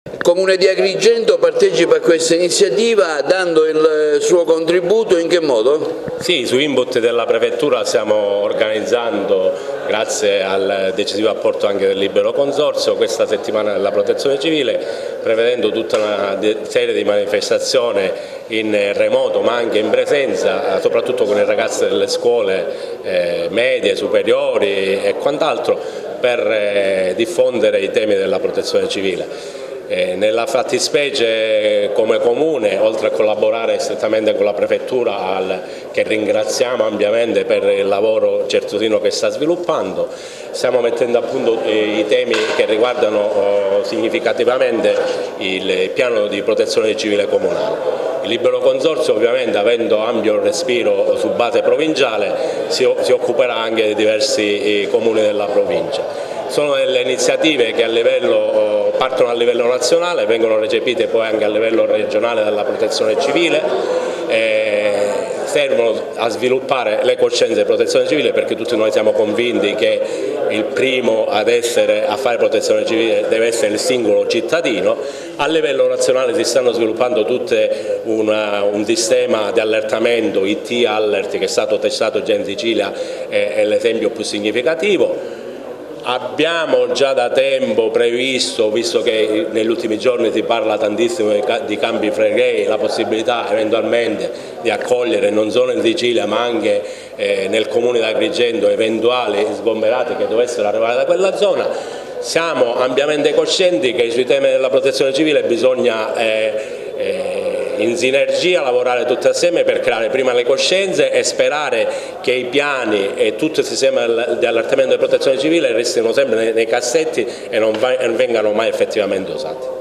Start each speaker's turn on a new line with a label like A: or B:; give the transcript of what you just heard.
A: Il Comune di Agrigento partecipa a questa iniziativa dando il suo contributo in che modo?
B: Sì, su input della Prefettura stiamo organizzando, grazie al decisivo apporto anche del Libero Consorzio, questa settimana della Protezione Civile, prevedendo tutta una serie di manifestazioni in remoto ma anche in presenza, soprattutto con i ragazzi delle scuole medie, superiori e quant'altro, per diffondere i temi della Protezione Civile. Nella fattispecie come Comune, oltre a collaborare strettamente con la Prefettura, che ringraziamo ampiamente per il lavoro certosino che sta sviluppando, stiamo mettendo a punto i temi che riguardano significativamente il piano di protezione civile comunale. Il Libero Consorzio, ovviamente, avendo ampio respiro su base provinciale, si occuperà anche di diversi comuni della provincia. Sono delle iniziative che partono a livello nazionale, vengono recepite poi anche a livello regionale dalla Protezione Civile, servono a sviluppare le coscienze di protezione civile, perché tutti noi siamo convinti che il primo a fare protezione civile deve essere il singolo cittadino. A livello nazionale si stanno sviluppando tutte un sistema di allertamento, IT Alert, che è stato testato già in Sicilia, è l'esempio più significativo. Abbiamo già da tempo previsto, visto che negli ultimi giorni si parla tantissimo di Campi Flegrei, la possibilità eventualmente di accogliere non solo in Sicilia ma anche nel comune di Agrigento eventuali sgomberati che dovessero arrivare da quella zona. Siamo ampiamente coscienti che sui temi della protezione civile bisogna in sinergia lavorare tutti assieme per creare prima le coscienze e sperare che i piani e tutto il sistema di allertamento e protezione civile restino sempre nei cassetti e non vengano mai effettivamente usati.